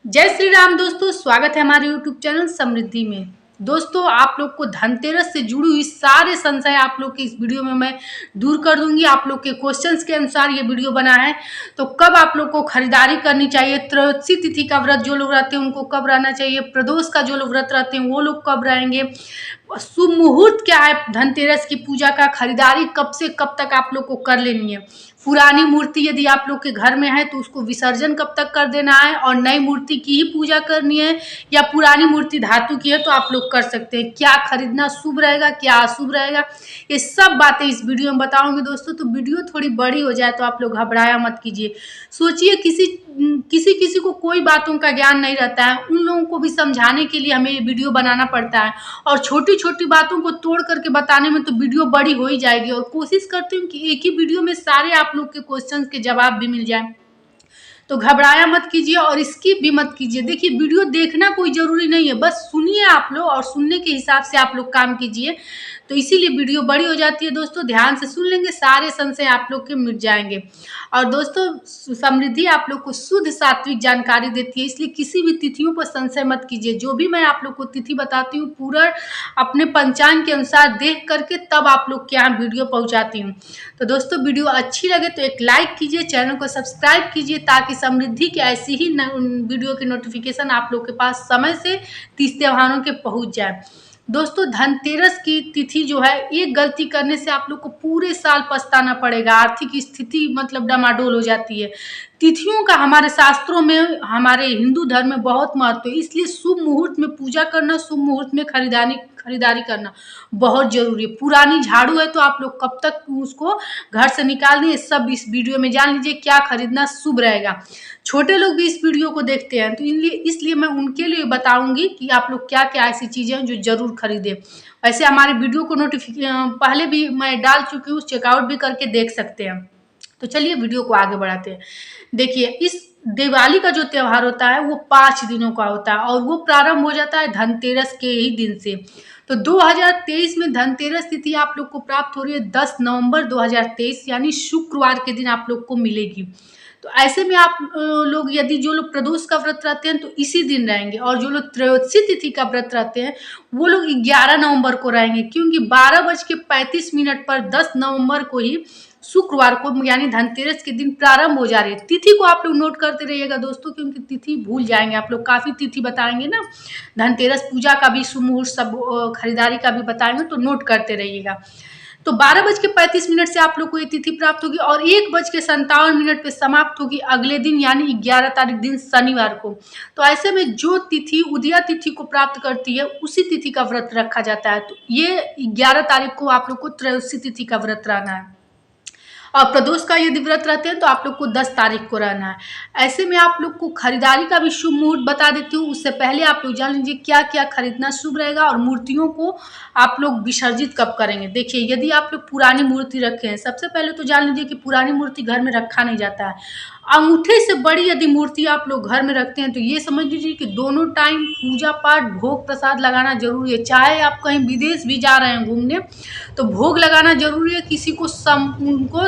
जय श्री राम दोस्तों, स्वागत है हमारे यूट्यूब चैनल समृद्धि में। दोस्तों, आप लोग को धनतेरस से जुड़ी हुई सारे संशय आप लोग की इस वीडियो में मैं दूर कर दूंगी। आप लोग के क्वेश्चंस के अनुसार ये वीडियो बना है। तो कब आप लोग को खरीदारी करनी चाहिए, त्रयोदशी तिथि का व्रत जो लोग रहते हैं उनको कब रहना चाहिए, प्रदोष का जो लोग व्रत रहते हैं वो लोग कब रहेंगे, शुभ मुहूर्त क्या है धनतेरस की पूजा का, खरीदारी कब से कब तक आप लोग को कर लेनी है, पुरानी मूर्ति यदि आप लोग के घर में है तो उसको विसर्जन कब तक कर देना है, और नई मूर्ति की ही पूजा करनी है या पुरानी मूर्ति धातु की है तो आप लोग कर सकते हैं, क्या खरीदना शुभ रहेगा क्या अशुभ रहेगा, ये सब बातें इस वीडियो में बताऊंगी दोस्तों। तो वीडियो थोड़ी बड़ी हो जाए तो आप लोग घबराया मत कीजिए। सोचिए किसी किसी किसी को कोई बातों का ज्ञान नहीं रहता है, उन लोगों को भी समझाने के लिए हमें ये वीडियो बनाना पड़ता है, और छोटी छोटी बातों को तोड़ करके बताने में तो वीडियो बड़ी हो ही जाएगी। और कोशिश करती हूँ कि एक ही वीडियो में सारे आप लोग के क्वेश्चंस के जवाब भी मिल जाए। तो घबराया मत कीजिए और स्किप भी मत कीजिए। देखिए, वीडियो देखना कोई जरूरी नहीं है, बस सुनिए आप लोग और सुनने के हिसाब से आप लोग काम कीजिए, तो इसीलिए वीडियो बड़ी हो जाती है। दोस्तों, ध्यान से सुन लेंगे, सारे संशय आप लोग के मिट जाएंगे। और दोस्तों, समृद्धि आप लोग को शुद्ध सात्विक जानकारी देती है, इसलिए किसी भी तिथियों पर संशय मत कीजिए। जो भी मैं आप लोग को तिथि बताती हूँ पूरा अपने पंचांग के अनुसार देख करके तब आप लोग के यहाँ वीडियो पहुँचाती हूँ। तो दोस्तों, वीडियो अच्छी लगे तो एक लाइक कीजिए, चैनल को सब्सक्राइब कीजिए, ताकि समृद्धि की ऐसी ही वीडियो की नोटिफिकेशन आप लोग के पास समय से तीज त्योहारों के पहुंच जाए। दोस्तों, धनतेरस की तिथि जो है, एक गलती करने से आप लोग को पूरे साल पछताना पड़ेगा, आर्थिक स्थिति मतलब डामाडोल हो जाती है। तिथियों का हमारे शास्त्रों में, हमारे हिंदू धर्म में बहुत महत्व है, इसलिए शुभ मुहूर्त में पूजा करना, शुभ मुहूर्त में खरीदारी करना बहुत जरूरी है। पुरानी झाड़ू है तो आप लोग कब तक उसको घर से निकाल दें, सब इस वीडियो में जान लीजिए, क्या खरीदना शुभ रहेगा। छोटे लोग भी इस वीडियो को देखते हैं, तो इसलिए मैं उनके लिए बताऊंगी कि आप लोग क्या क्या ऐसी चीजें हैं जो जरूर खरीदें। वैसे हमारे वीडियो को नोटिफिकेशन पहले भी मैं डाल चुकी हूँ, चेकआउट भी करके देख सकते हैं। तो चलिए वीडियो को आगे बढ़ाते हैं। देखिए, इस दिवाली का जो त्योहार होता है वो 5 दिनों का होता है, और वो प्रारंभ हो जाता है धनतेरस के ही दिन से। तो 2023 में धनतेरस तिथि आप लोग को प्राप्त हो रही है 10 नवंबर 2023, यानी शुक्रवार के दिन आप लोग को मिलेगी। तो ऐसे में आप लोग यदि जो लोग प्रदोष का व्रत रहते हैं तो इसी दिन रहेंगे, और जो लोग त्रयोदशी तिथि का व्रत रहते हैं वो लोग 11 नवंबर को रहेंगे, क्योंकि 12:35 पर 10 नवंबर को ही शुक्रवार को यानी धनतेरस के दिन प्रारंभ हो जा रही है। तिथि को आप लोग नोट करते रहिएगा दोस्तों, क्योंकि तिथि भूल जाएंगे आप लोग, काफी तिथि बताएंगे ना, धनतेरस पूजा का भी, शुभ मुहूर्त सब खरीदारी का भी बताएंगे, तो नोट करते रहिएगा। तो 12:35 से आप लोग को ये तिथि प्राप्त होगी, और 1:57 पे समाप्त होगी अगले दिन, यानी 11 तारीख दिन शनिवार को। तो ऐसे में जो तिथि उदया तिथि को प्राप्त करती है उसी तिथि का व्रत रखा जाता है। तो ये 11 तारीख को आप लोग को त्रयोदशी तिथि का व्रत रहना है, और प्रदोष का यदि व्रत रहते हैं तो आप लोग को 10 तारीख को रहना है। ऐसे में आप लोग को खरीदारी का भी शुभ मुहूर्त बता देती हूँ, उससे पहले आप लोग जान लीजिए क्या क्या खरीदना शुभ रहेगा, और मूर्तियों को आप लोग विसर्जित कब करेंगे। देखिए, यदि आप लोग पुरानी मूर्ति रखे हैं, सबसे पहले तो जान लीजिए कि पुरानी मूर्ति घर में रखा नहीं जाता है। अंगूठे से बड़ी यदि मूर्ति आप लोग घर में रखते हैं तो ये समझ लीजिए कि दोनों टाइम पूजा पाठ भोग प्रसाद लगाना जरूरी है। चाहे आप कहीं विदेश भी जा रहे हैं घूमने तो भोग लगाना जरूरी है, किसी को उनको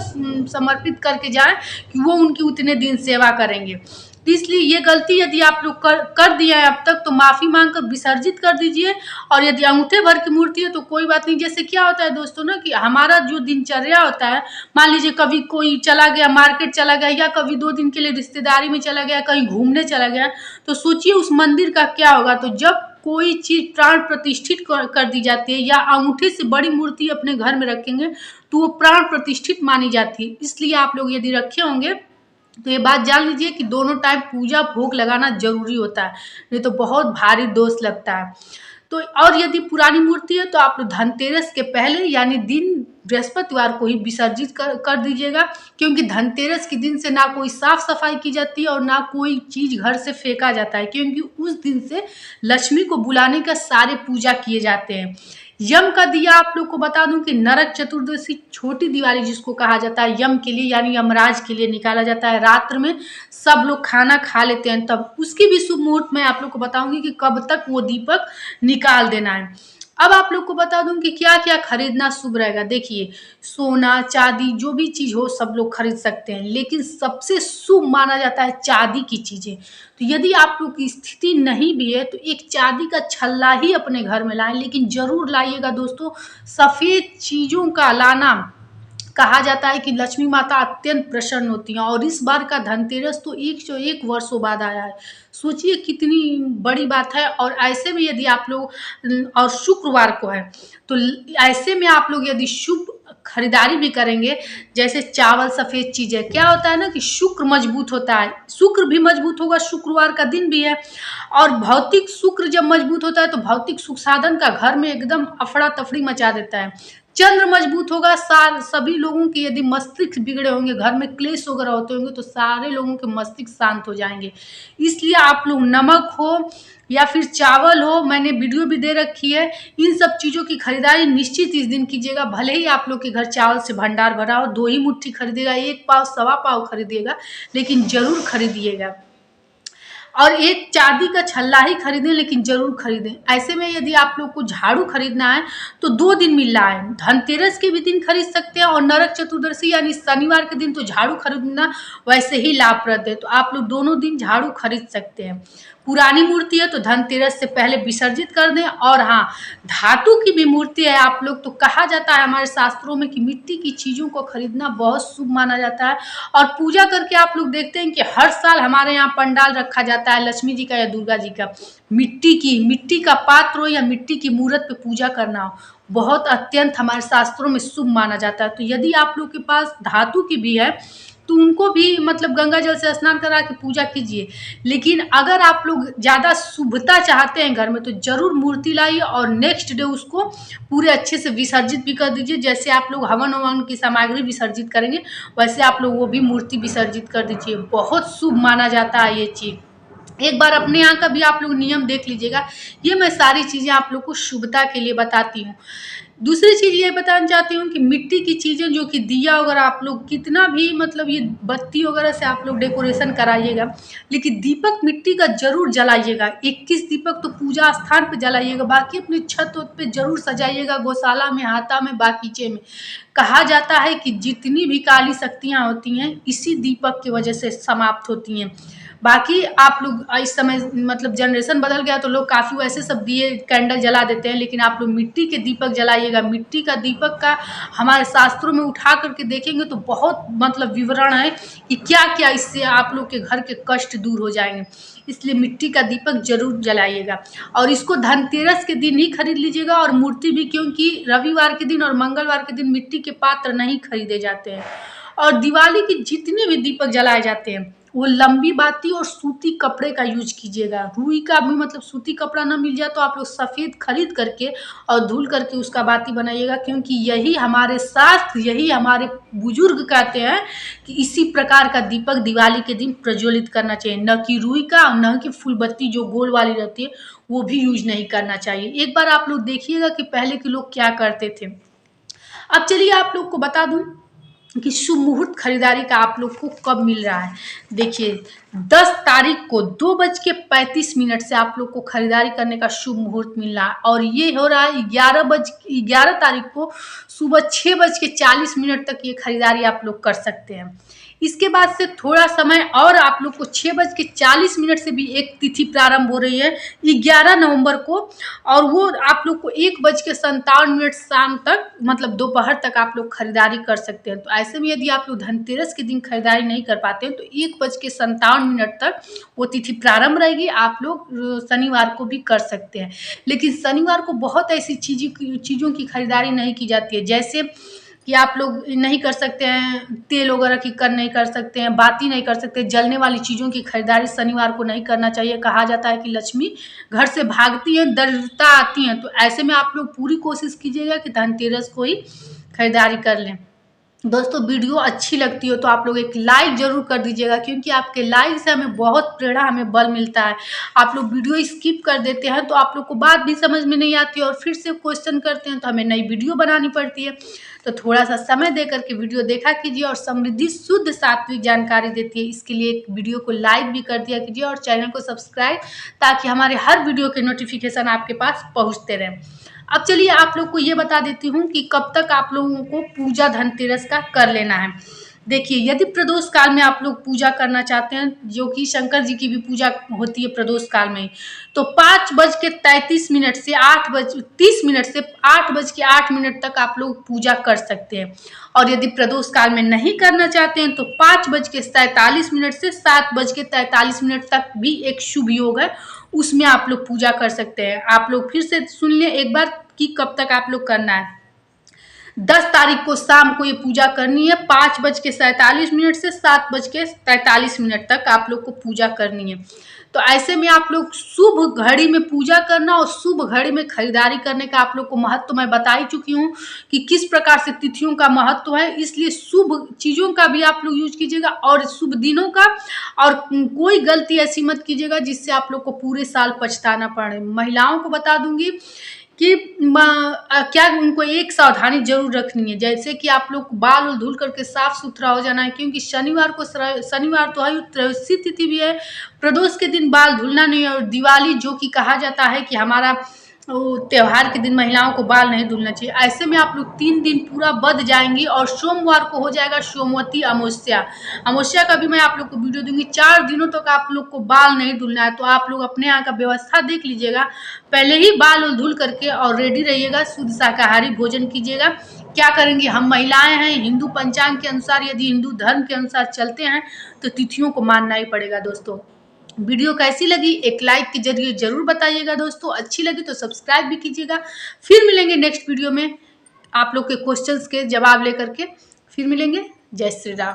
समर्पित करके जाए कि वो उनकी उतने दिन सेवा करेंगे। तो इसलिए ये गलती यदि आप लोग कर दिया है अब तक, तो माफी मांगकर विसर्जित कर दीजिए। और यदि अंगूठे भर की मूर्ति है तो कोई बात नहीं। जैसे क्या होता है दोस्तों ना, कि हमारा जो दिनचर्या होता है, मान लीजिए कभी कोई चला गया, मार्केट चला गया, या कभी 2 दिन के लिए रिश्तेदारी में चला गया, कहीं घूमने चला गया, तो सोचिए उस मंदिर का क्या होगा। तो जब कोई चीज प्राण प्रतिष्ठित कर दी जाती है, या अंगूठे से बड़ी मूर्ति अपने घर में रखेंगे तो वो प्राण प्रतिष्ठित मानी जाती है। इसलिए आप लोग यदि रखे होंगे तो ये बात जान लीजिए कि दोनों टाइम पूजा भोग लगाना जरूरी होता है, नहीं तो बहुत भारी दोष लगता है। तो और यदि पुरानी मूर्ति है तो आप लोग धनतेरस के पहले यानी दिन बृहस्पतिवार को ही विसर्जित कर दीजिएगा, क्योंकि धनतेरस के दिन से ना कोई साफ सफाई की जाती है और ना कोई चीज घर से फेंका जाता है, क्योंकि उस दिन से लक्ष्मी को बुलाने का सारे पूजा किए जाते हैं। यम का दिया आप लोग को बता दूं कि नरक चतुर्दशी, छोटी दिवाली जिसको कहा जाता है, यम के लिए यानी यमराज के लिए निकाला जाता है। रात्र में सब लोग खाना खा लेते हैं, तब उसकी भी शुभ मुहूर्त मैं आप लोग को बताऊंगी कि कब तक वो दीपक निकाल देना है। अब आप लोग को बता दूं कि क्या क्या खरीदना शुभ रहेगा। देखिए, सोना चांदी जो भी चीज हो सब लोग खरीद सकते हैं, लेकिन सबसे शुभ माना जाता है चांदी की चीजें। तो यदि आप लोग की स्थिति नहीं भी है तो एक चांदी का छल्ला ही अपने घर में लाएं, लेकिन जरूर लाइएगा दोस्तों। सफेद चीजों का लाना, कहा जाता है कि लक्ष्मी माता अत्यंत प्रसन्न होती हैं। और इस बार का धनतेरस तो 101 वर्षों बाद आया है। सोचिए कितनी बड़ी बात है। और ऐसे में यदि आप लोग और शुक्रवार को है, तो ऐसे में आप लोग यदि शुभ खरीदारी भी करेंगे, जैसे चावल सफेद चीजें, क्या होता है ना कि शुक्र मजबूत होता है, शुक्र भी मजबूत होगा, शुक्रवार का दिन भी है। और भौतिक शुक्र जब मजबूत होता है तो भौतिक सुख साधन का घर में एकदम अफड़ा तफड़ी मचा देता है। चंद्र मजबूत होगा, सार सभी लोगों के यदि मस्तिष्क बिगड़े होंगे, घर में क्लेश वगैरह होते होंगे, तो सारे लोगों के मस्तिष्क शांत हो जाएंगे। इसलिए आप लोग नमक हो या फिर चावल हो, मैंने वीडियो भी दे रखी है, इन सब चीज़ों की खरीदारी निश्चित इस दिन कीजिएगा। भले ही आप लोग के घर चावल से भंडार भरा हो, 2 ही मुट्ठी खरीदिएगा, 1 पाव सवा पाव खरीदिएगा, लेकिन जरूर खरीदिएगा। और एक चांदी का छल्ला ही खरीदें, लेकिन जरूर खरीदें। ऐसे में यदि आप लोग को झाड़ू खरीदना है तो 2 दिन मिल रहा है, धनतेरस के भी दिन खरीद सकते हैं और नरक चतुर्दशी यानी शनिवार के दिन तो झाड़ू खरीदना वैसे ही लाभप्रद है। तो आप लोग दोनों दिन झाड़ू खरीद सकते हैं। पुरानी मूर्ति है तो धनतेरस से पहले विसर्जित कर दें। और हाँ, धातु की भी मूर्ति है आप लोग, तो कहा जाता है हमारे शास्त्रों में कि मिट्टी की चीजों को खरीदना बहुत शुभ माना जाता है। और पूजा करके आप लोग देखते हैं कि हर साल हमारे यहाँ पंडाल रखा जाता है लक्ष्मी जी का या दुर्गा जी का, मिट्टी का पात्र हो या मिट्टी की मूर्त पे पूजा करना हो, बहुत अत्यंत हमारे शास्त्रों में शुभ माना जाता है। तो यदि आप लोग के पास धातु की भी है तो उनको भी मतलब गंगा जल से स्नान करा के पूजा कीजिए। लेकिन अगर आप लोग ज़्यादा शुभता चाहते हैं घर में, तो जरूर मूर्ति लाइए और नेक्स्ट डे उसको पूरे अच्छे से विसर्जित भी कर दीजिए। जैसे आप लोग हवन ववन की सामग्री विसर्जित करेंगे, वैसे आप लोग वो भी मूर्ति विसर्जित कर दीजिए। बहुत शुभ माना जाता है ये चीज़। एक बार अपने यहाँ का भी आप लोग नियम देख लीजिएगा। ये मैं सारी चीज़ें आप लोग को शुभता के लिए बताती हूँ। दूसरी चीज़ ये बताना चाहती हूँ कि मिट्टी की चीज़ें, जो कि दिया वगैरह आप लोग कितना भी मतलब ये बत्ती वगैरह से आप लोग डेकोरेशन कराइएगा, लेकिन दीपक मिट्टी का जरूर जलाइएगा। 21 दीपक तो पूजा स्थान पे जलाइएगा, बाकी अपने छत पे जरूर सजाइएगा, गौशाला में, हाता में, बागीचे में। कहा जाता है कि जितनी भी काली शक्तियाँ होती हैं इसी दीपक की वजह से समाप्त होती हैं। बाकी आप लोग इस समय मतलब जनरेशन बदल गया तो लोग काफ़ी वैसे सब दिए कैंडल जला देते हैं, लेकिन आप लोग मिट्टी के दीपक जलाइएगा। मिट्टी का दीपक का हमारे शास्त्रों में उठा करके देखेंगे तो बहुत मतलब विवरण है कि क्या क्या इससे आप लोग के घर के कष्ट दूर हो जाएंगे। इसलिए मिट्टी का दीपक जरूर जलाइएगा। और इसको धनतेरस के दिन ही खरीद लीजिएगा, और मूर्ति भी, क्योंकि रविवार के दिन और मंगलवार के दिन मिट्टी के पात्र नहीं खरीदे जाते हैं। और दिवाली की जितने भी दीपक जलाए जाते हैं वो लंबी बाती और सूती कपड़े का यूज कीजिएगा। रुई का भी मतलब सूती कपड़ा ना मिल जाए तो आप लोग सफ़ेद खरीद करके और धुल करके उसका बाती बनाइएगा, क्योंकि यही हमारे शास्त्र, यही हमारे बुजुर्ग कहते हैं कि इसी प्रकार का दीपक दिवाली के दिन प्रज्वलित करना चाहिए। न कि रुई का, न कि फूलबत्ती जो गोल वाली रहती है वो भी यूज नहीं करना चाहिए। एक बार आप लोग देखिएगा कि पहले के लोग क्या करते थे। अब चलिए आप लोग को बता दूं कि शुभ मुहूर्त खरीदारी का आप लोग को कब मिल रहा है। देखिए, 10 तारीख को 2:35 से आप लोग को खरीदारी करने का शुभ मुहूर्त मिल रहा है। और ये हो रहा है 11 तारीख को सुबह 6:40 तक ये खरीदारी आप लोग कर सकते हैं। इसके बाद से थोड़ा समय और आप लोग को 6:40 से भी एक तिथि प्रारंभ हो रही है 11 नवंबर को, और वो आप लोग को 1:57 शाम तक मतलब दोपहर तक आप लोग खरीदारी कर सकते हैं। तो ऐसे में यदि आप लोग धनतेरस के दिन खरीदारी नहीं कर पाते हैं तो 1:57 तक वो तिथि प्रारंभ रहेगी। आप लोग शनिवार को भी कर सकते हैं, लेकिन शनिवार को बहुत ऐसी चीज़ों की खरीदारी नहीं की जाती है, जैसे कि आप लोग नहीं कर सकते हैं, तेल वगैरह की नहीं कर सकते हैं, बाती नहीं कर सकते, जलने वाली चीज़ों की खरीदारी शनिवार को नहीं करना चाहिए। कहा जाता है कि लक्ष्मी घर से भागती हैं, दरिद्रता आती हैं। तो ऐसे में आप लोग पूरी कोशिश कीजिएगा कि धनतेरस को ही खरीदारी कर लें। दोस्तों, वीडियो अच्छी लगती हो तो आप लोग एक लाइक जरूर कर दीजिएगा, क्योंकि आपके लाइक से हमें बहुत प्रेरणा, हमें बल मिलता है। आप लोग वीडियो स्किप कर देते हैं तो आप लोग को बात भी समझ में नहीं आती और फिर से क्वेश्चन करते हैं तो हमें नई वीडियो बनानी पड़ती है। तो थोड़ा सा समय दे करके वीडियो देखा कीजिए। और समृद्धि शुद्ध सात्विक जानकारी देती है, इसके लिए वीडियो को लाइक भी कर दिया कीजिए और चैनल को सब्सक्राइब, ताकि हमारे हर वीडियो के नोटिफिकेशन आपके पास पहुंचते रहें। अब चलिए आप लोग को ये बता देती हूँ कि कब तक आप लोगों को पूजा धनतेरस का कर लेना है। देखिए, यदि प्रदोष काल में आप लोग पूजा करना चाहते हैं, जो कि शंकर जी की भी पूजा होती है प्रदोष काल में, तो 5:33 से 8:30 से 8:08 तक आप लोग पूजा कर सकते हैं। और यदि प्रदोष काल में नहीं करना चाहते हैं तो 5:47 से 7:43 तक भी एक शुभ योग है, उसमें आप लोग पूजा कर सकते हैं। आप लोग फिर से सुन लें एक बार कि कब तक आप लोग करना है। 10 तारीख को शाम को ये पूजा करनी है, 5:47 से 7:43 तक आप लोग को पूजा करनी है। तो ऐसे में आप लोग शुभ घड़ी में पूजा करना और शुभ घड़ी में खरीदारी करने का आप लोग को महत्व मैं बता ही चुकी हूँ कि किस प्रकार से तिथियों का महत्व है। इसलिए शुभ चीज़ों का भी आप लोग यूज कीजिएगा और शुभ दिनों का, और कोई गलती ऐसी मत कीजिएगा जिससे आप लोग को पूरे साल पछताना पड़े। महिलाओं को बता दूंगी कि क्या उनको एक सावधानी जरूर रखनी है, जैसे कि आप लोग बाल उल धुल करके साफ सुथरा हो जाना है, क्योंकि शनिवार तो है, त्रयोदशी तिथि भी है। प्रदोष के दिन बाल धुलना नहीं है, और दिवाली जो कि कहा जाता है कि हमारा त्योहार के दिन महिलाओं को बाल नहीं धुलना चाहिए। ऐसे में आप लोग 3 दिन पूरा बद जाएंगी और सोमवार को हो जाएगा सोमवती अमावस्या। अमावस्या का भी मैं आप लोग को वीडियो दूंगी। 4 दिनों तक आप लोग को बाल नहीं धुलना है, तो आप लोग अपने यहाँ का व्यवस्था देख लीजिएगा, पहले ही बाल धुल करके और रेडी रहिएगा, शुद्ध शाकाहारी भोजन कीजिएगा। क्या करेंगे, हम महिलाएं हैं, हिंदू पंचांग के अनुसार, यदि हिंदू धर्म के अनुसार चलते हैं तो तिथियों को मानना ही पड़ेगा। दोस्तों, वीडियो कैसी लगी एक लाइक के जरिए जरूर बताइएगा। दोस्तों, अच्छी लगी तो सब्सक्राइब भी कीजिएगा। फिर मिलेंगे नेक्स्ट वीडियो में आप लोग के क्वेश्चंस के जवाब लेकर के, फिर मिलेंगे। जय श्री राम।